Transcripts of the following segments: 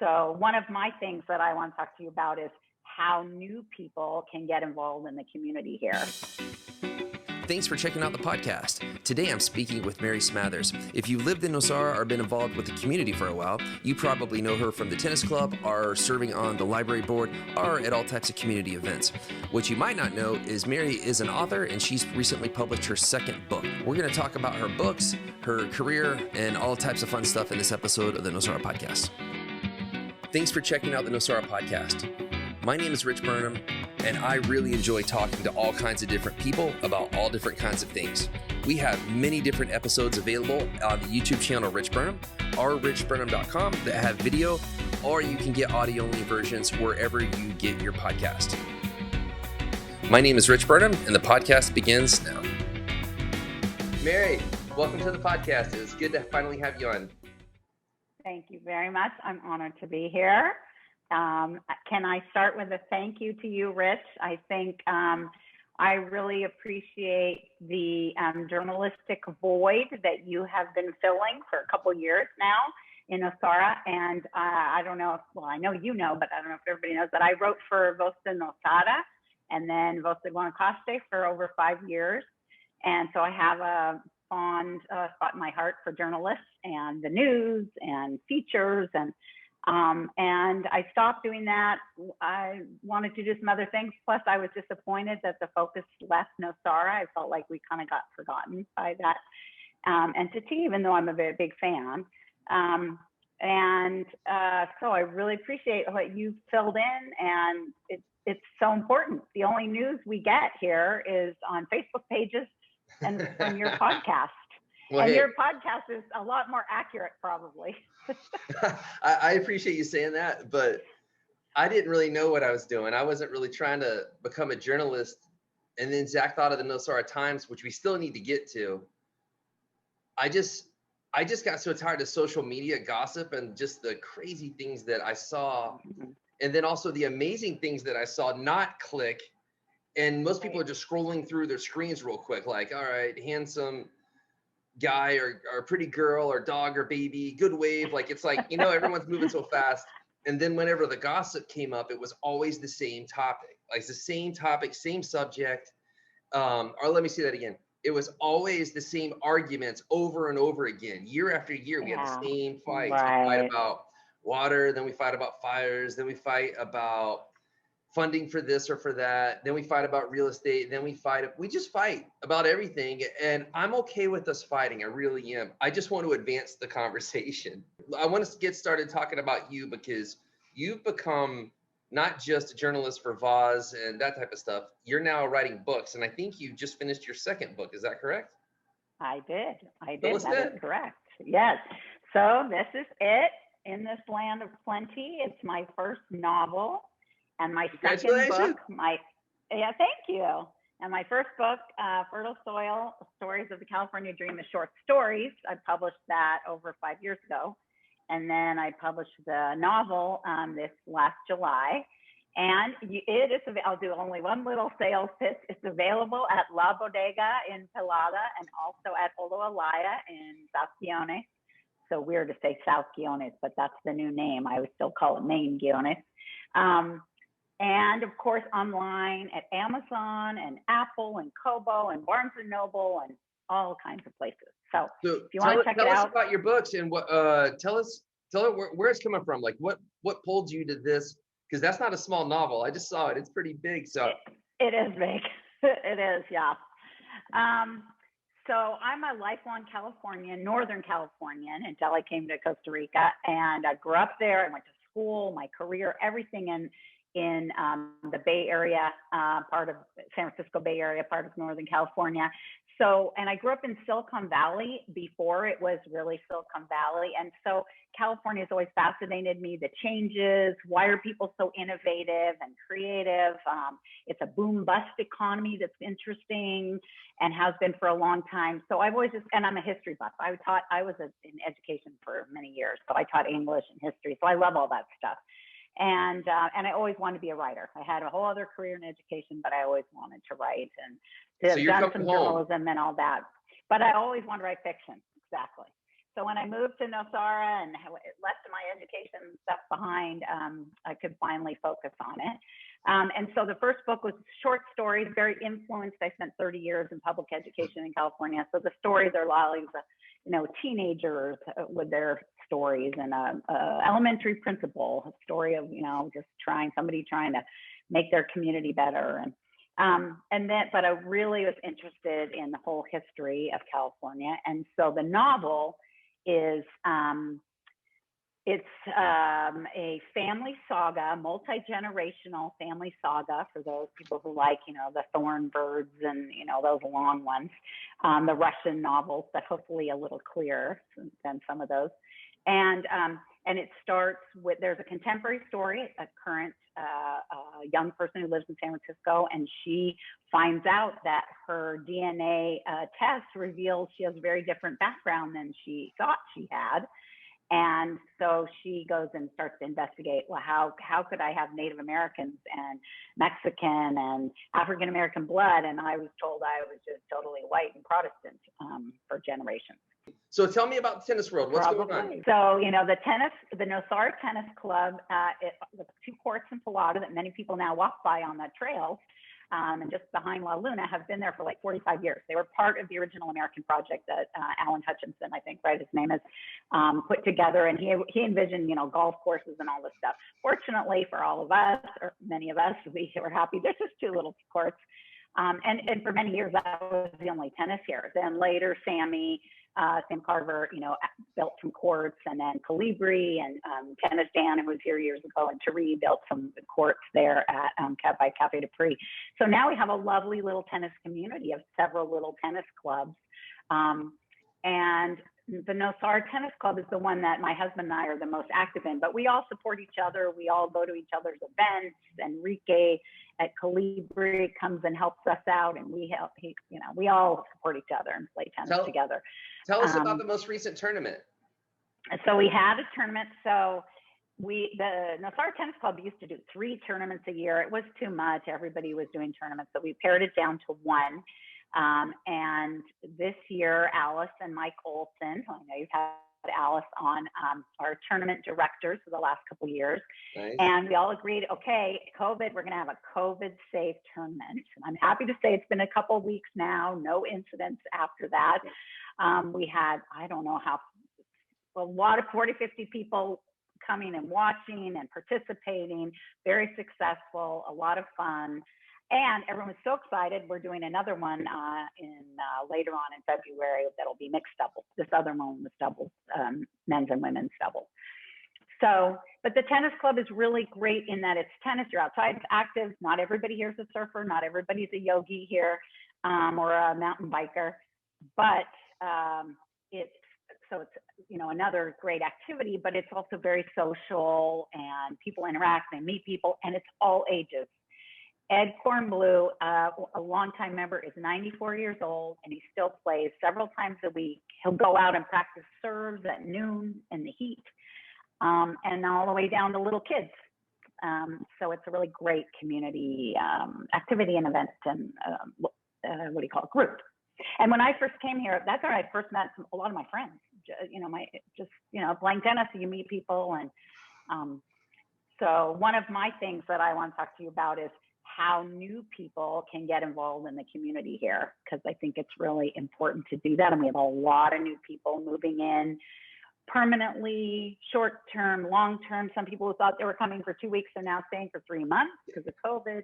So one of my things that I want to talk to you about is how new people can get involved in the community here. Thanks for checking out the podcast. Today I'm speaking with Mary Smathers. If you've lived in Nosara or been involved with the community for a while, you probably know her from the tennis club, or serving on the library board, or at all types of community events. What you might not know is Mary is an author, and she's recently published her second book. We're going to talk about her books, her career, and all types of fun stuff in this episode of the Nosara podcast. Thanks for checking out the Nosara podcast. My name is Rich Burnham, and I really enjoy talking to all kinds of different people about all different kinds of things. We have many different episodes available on the YouTube channel Rich Burnham, or richburnham.com, that have video, or you can get audio-only versions wherever you get your podcast. My name is Rich Burnham, and the podcast begins now. Mary, welcome to the podcast. It's good to finally have you on. Thank you very much. I'm honored to be here. Can I start with a thank you to you, Rich? I think I really appreciate the journalistic void that you have been filling for a couple years now in Nosara. And I don't know if, I know you know, but I don't know if everybody knows that I wrote for Vosta Nosara and then Vosta Guanacaste for over 5 years. And so I have a fond spot in my heart for journalists and the news and features, and I stopped doing that. I wanted to do some other things. Plus, I was disappointed that the focus left Nosara. I felt like we kind of got forgotten by that entity, even though I'm a very big fan. So I really appreciate what you filled in, and it's so important. The only news we get here is on Facebook pages and from your podcast. Well, and your podcast is a lot more accurate, probably. I appreciate you saying that, but I didn't really know what I was doing. I wasn't really trying to become a journalist. And then Zach thought of the Nosara Times, which we still need to get to. I just got so tired of social media gossip and just the crazy things that I saw. Mm-hmm. And then also the amazing things that I saw not click. And most people are just scrolling through their screens real quick, like, all right, handsome guy or pretty girl or dog or baby, good wave. Like, it's like, everyone's moving so fast. And then whenever the gossip came up, it was always the same topic. Like, it's the same topic, same subject. Or let me say that again. It was always the same arguments over and over again. Year after year, we had the same fights. Right. We fight about water, then we fight about fires, then we fight about funding for this or for that, then we fight about real estate, then we just fight about everything. And I'm okay with us fighting, I really am. I just want to advance the conversation. I want to get started talking about you, because you've become not just a journalist for Voz and that type of stuff. You're now writing books, and I think you just finished your second book. Is that correct? I did. That is correct. Yes. So this is it, In This Land of Plenty. It's my first novel. And my second book, thank you. And my first book, Fertile Soil, Stories of the California Dream, is short stories. I published that over 5 years ago. And then I published the novel this last July. And it is, I'll do only one little sales pitch. It's available at La Bodega in Pilada and also at Oloalaya in South Guiones. So weird to say South Guiones, but that's the new name. I would still call it Main Guiones. And of course, online at Amazon and Apple and Kobo and Barnes and Noble and all kinds of places. So if you want to check it out. Tell us about your books and what. Tell her where it's coming from. Like what pulled you to this? Because that's not a small novel. I just saw it. It's pretty big. So it is big. It is, yeah. So I'm a lifelong Northern Californian, until I came to Costa Rica, and I grew up there. I went to school, my career, everything in the Bay Area, part of San Francisco Bay Area, part of Northern California. So, and I grew up in Silicon Valley before it was really Silicon Valley. And so California has always fascinated me, the changes, why are people so innovative and creative? It's a boom bust economy that's interesting and has been for a long time. So I've always and I'm a history buff. I was in education for many years. So I taught English and history. So I love all that stuff. And I always wanted to be a writer. I had a whole other career in education, but I always wanted to write and done some journalism and all that. But I always wanted to write fiction, exactly. So when I moved to Nosara and left my education stuff behind, I could finally focus on it. And so the first book was short stories, very influenced. I spent 30 years in public education in California. So the stories are lives of, teenagers with their stories, and a elementary principal, a story of, just somebody trying to make their community better. But I really was interested in the whole history of California. And so the novel is, it's a family saga, multi-generational family saga for those people who like, the thorn birds and, those long ones, the Russian novels, but hopefully a little clearer than some of those. And it starts with, there's a contemporary story, a current young person who lives in San Francisco, and she finds out that her DNA test reveals she has a very different background than she thought she had. And so she goes and starts to investigate, well, how could I have Native Americans and Mexican and African American blood? And I was told I was just totally white and Protestant for generations. So tell me about the tennis world. What's going on? So, the Nosara Tennis Club, the 2 courts in Pilata that many people now walk by on the trails, and just behind La Luna, have been there for like 45 years. They were part of the original American project that Alan Hutchinson, I think, his name is, put together. And he envisioned, golf courses and all this stuff. Fortunately for all of us, or many of us, we were happy. There's just 2 little courts. And for many years, that was the only tennis here. Then later, Sam Carver, built some courts, and then Calibri and Tennis Dan, who was here years ago, and Tari built some courts there at by Cafe de Prix. So now we have a lovely little tennis community of several little tennis clubs. And the Nosara Tennis Club is the one that my husband and I are the most active in, but we all support each other. We all go to each other's events. Enrique at Calibri comes and helps us out, and we all support each other and play tennis together. Tell us about the most recent tournament. So we had a tournament. So the Nosara Tennis Club used to do 3 tournaments a year. It was too much. Everybody was doing tournaments, so we pared it down to 1. And this year, Alice and Mike Olson, I know you've had Alice on, our tournament directors for the last couple of years. Nice. And we all agreed, okay, COVID, we're going to have a COVID-safe tournament. And I'm happy to say it's been a couple of weeks now, no incidents after that. We had, I don't know how, a lot of 40, 50 people coming and watching and participating, very successful, a lot of fun. And everyone was so excited. We're doing another one later on in February that'll be mixed doubles. This other one was doubles, men's and women's doubles. So, but the tennis club is really great in that it's tennis. You're outside, it's active. Not everybody here is a surfer. Not everybody's a yogi here or a mountain biker. But it's another great activity. But it's also very social, and people interact. They meet people, and it's all ages. Ed Kornblue, a longtime member, is 94 years old, and he still plays several times a week. He'll go out and practice serves at noon in the heat, and all the way down to little kids. So it's a really great community activity and event, and group. And when I first came here, that's where I first met a lot of my friends. Playing tennis, you meet people, and so one of my things that I want to talk to you about is how new people can get involved in the community here, because I think it's really important to do that. And we have a lot of new people moving in permanently, short-term, long-term. Some people who thought they were coming for 2 weeks are now staying for 3 months because of COVID.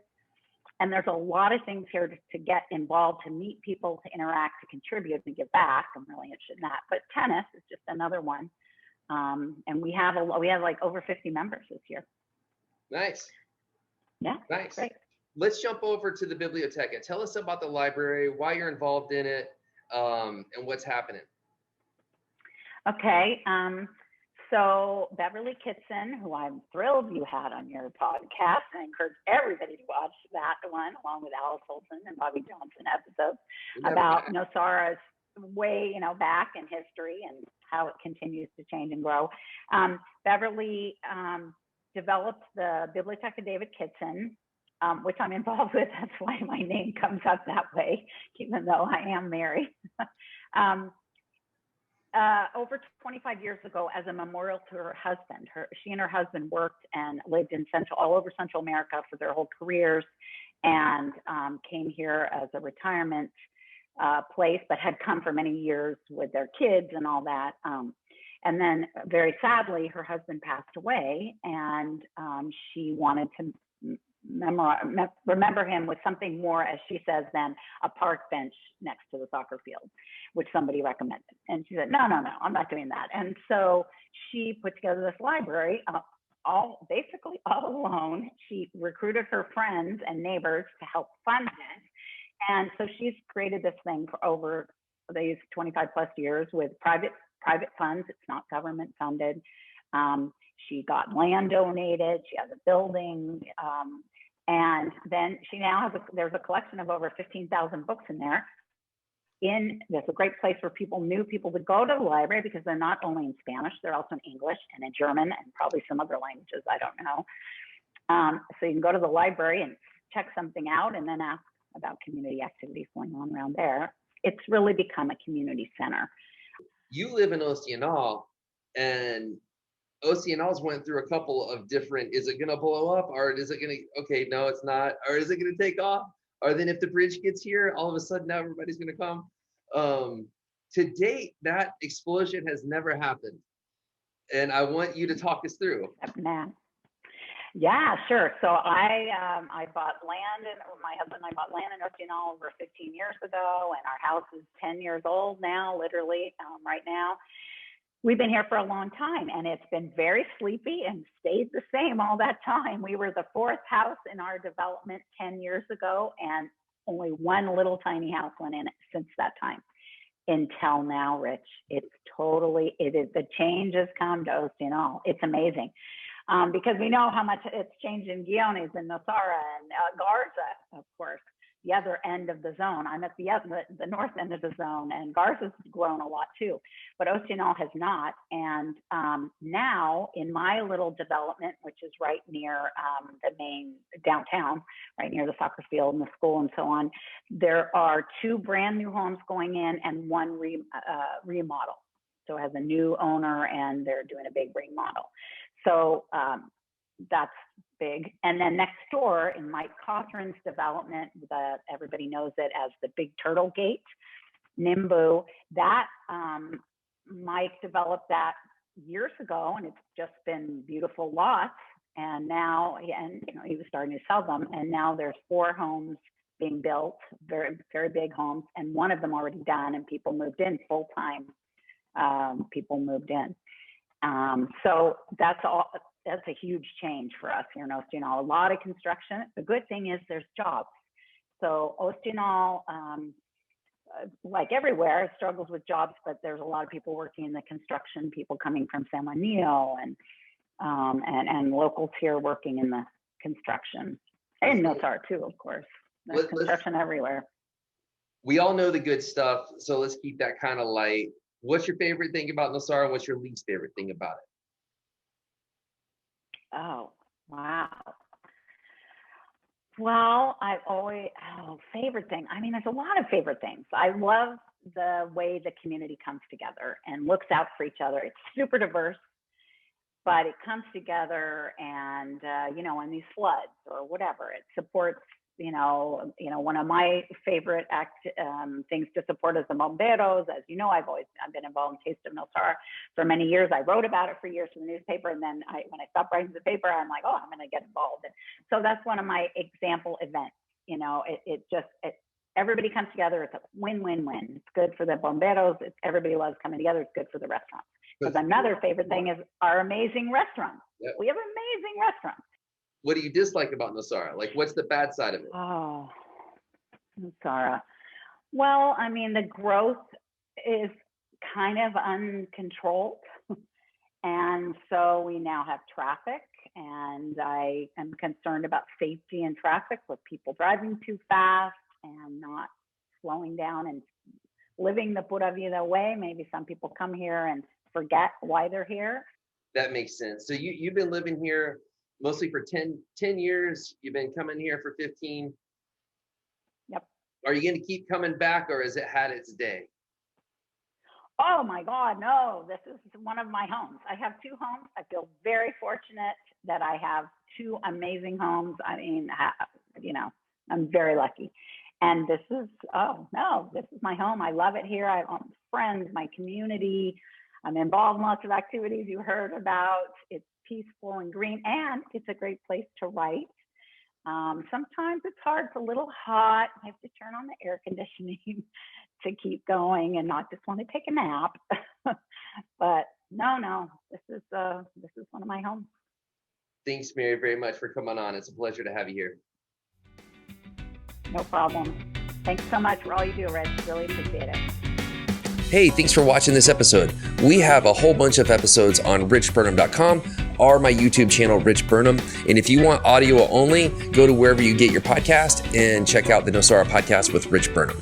And there's a lot of things here to get involved, to meet people, to interact, to contribute, and give back. I'm really interested in that. But tennis is just another one. And we have like over 50 members this year. Nice. Yeah. Nice. Great. Let's jump over to the Biblioteca. Tell us about the library, why you're involved in it, and what's happening. Okay. So Beverly Kitson, who I'm thrilled you had on your podcast, and I encourage everybody to watch that one, along with Alice Olson and Bobby Johnson episodes about Nosara's way, back in history and how it continues to change and grow. Beverly developed the Biblioteca David Kitson, which I'm involved with. That's why my name comes up that way, even though I am married. over 25 years ago as a memorial to her husband. She and her husband worked and lived in all over Central America for their whole careers, and came here as a retirement place, but had come for many years with their kids and all that. And then very sadly, her husband passed away, and she wanted to remember him with something more, as she says, than a park bench next to the soccer field, which somebody recommended. And she said, no, I'm not doing that. And so she put together this library basically all alone. She recruited her friends and neighbors to help fund it. And so she's created this thing for over these 25 plus years with private funds. It's not government funded. She got land donated. She has a building. And then she now has there's a collection of over 15,000 books in there. There's a great place where new people would go to the library, because they're not only in Spanish, they're also in English and in German and probably some other languages, I don't know. So you can go to the library and check something out and then ask about community activities going on around there. It's really become a community center. You live in Ostional, and Ostional's went through a couple of different, is it going to blow up, or is it going to, okay, no, it's not, or is it going to take off? Or then if the bridge gets here, all of a sudden now everybody's going to come. To date, that explosion has never happened. And I want you to talk us through. Yeah, sure. So I bought land, and my husband and I bought land in Ostional over 15 years ago, and our house is 10 years old now, literally, right now. We've been here for a long time, and it's been very sleepy and stayed the same all that time. We were the fourth house in our development 10 years ago, and only one little tiny house went in it since that time. Until now, Rich, the change has come to Ostional. It's amazing. Because we know how much it's changed in Guiones and Nosara and Garza, of course, the other end of the zone. I'm at the north end of the zone, and Garza's grown a lot too, but Ostional has not. And now in my little development, which is right near the main downtown, right near the soccer field and the school and so on, there are 2 brand new homes going in and 1 remodel. So it has a new owner, and they're doing a big remodel. So that's big. And then next door in Mike Cothran's development, everybody knows it as the Big Turtle Gate, Nimbu, that Mike developed that years ago, and it's just been beautiful lots. And now, he was starting to sell them, and now there's 4 homes being built, very, very big homes, and one of them already done, and people moved in full-time. People moved in. So that's a huge change for us here in Ostional. A lot of construction. The good thing is there's jobs. So Ostional, like everywhere, struggles with jobs, but there's a lot of people working in the construction, people coming from San Juanillo and locals here working in the construction. And Nosara too, of course. There's construction everywhere. We all know the good stuff, so let's keep that kind of light. What's your favorite thing about Nosara? What's your least favorite thing about it? Oh, wow. Well, favorite thing. I mean, there's a lot of favorite things. I love the way the community comes together and looks out for each other. It's super diverse, but it comes together and, in these floods or whatever, it supports, one of my favorite things to support is the bomberos. As you know, I've been involved in Taste of Nosara for many years. I wrote about it for years for the newspaper, and then when I stopped writing the paper, I'm like, I'm going to get involved. And so that's one of my example events. Everybody comes together. It's a win-win-win. It's good for the bomberos. Everybody loves coming together. It's good for the restaurants. Because another favorite thing is our amazing restaurants. Yep. We have amazing restaurants. What do you dislike about Nosara? Like, what's the bad side of it? Oh, Nosara. Well, I mean, the growth is kind of uncontrolled. And so we now have traffic, and I am concerned about safety and traffic with people driving too fast and not slowing down and living the Pura Vida way. Maybe some people come here and forget why they're here. That makes sense. So you've been living here mostly for 10 years. You've been coming here for 15. Yep. Are you going to keep coming back, or has it had its day? Oh my God, no, this is one of my homes. I have two homes. I feel very fortunate that I have two amazing homes. I mean, I'm very lucky. And this is, oh no, this is my home. I love it here. I have friends, my community. I'm involved in lots of activities you heard about. It's peaceful and green, and it's a great place to write. Sometimes it's hard, it's a little hot. I have to turn on the air conditioning to keep going and not just want to take a nap. But no, this is one of my homes. Thanks, Mary, very much for coming on. It's a pleasure to have you here. No problem. Thanks so much for all you do, Rich. Really appreciate it. Hey, thanks for watching this episode. We have a whole bunch of episodes on richburnham.com or my YouTube channel, Rich Burnham. And if you want audio only, go to wherever you get your podcast and check out the Nosara podcast with Rich Burnham.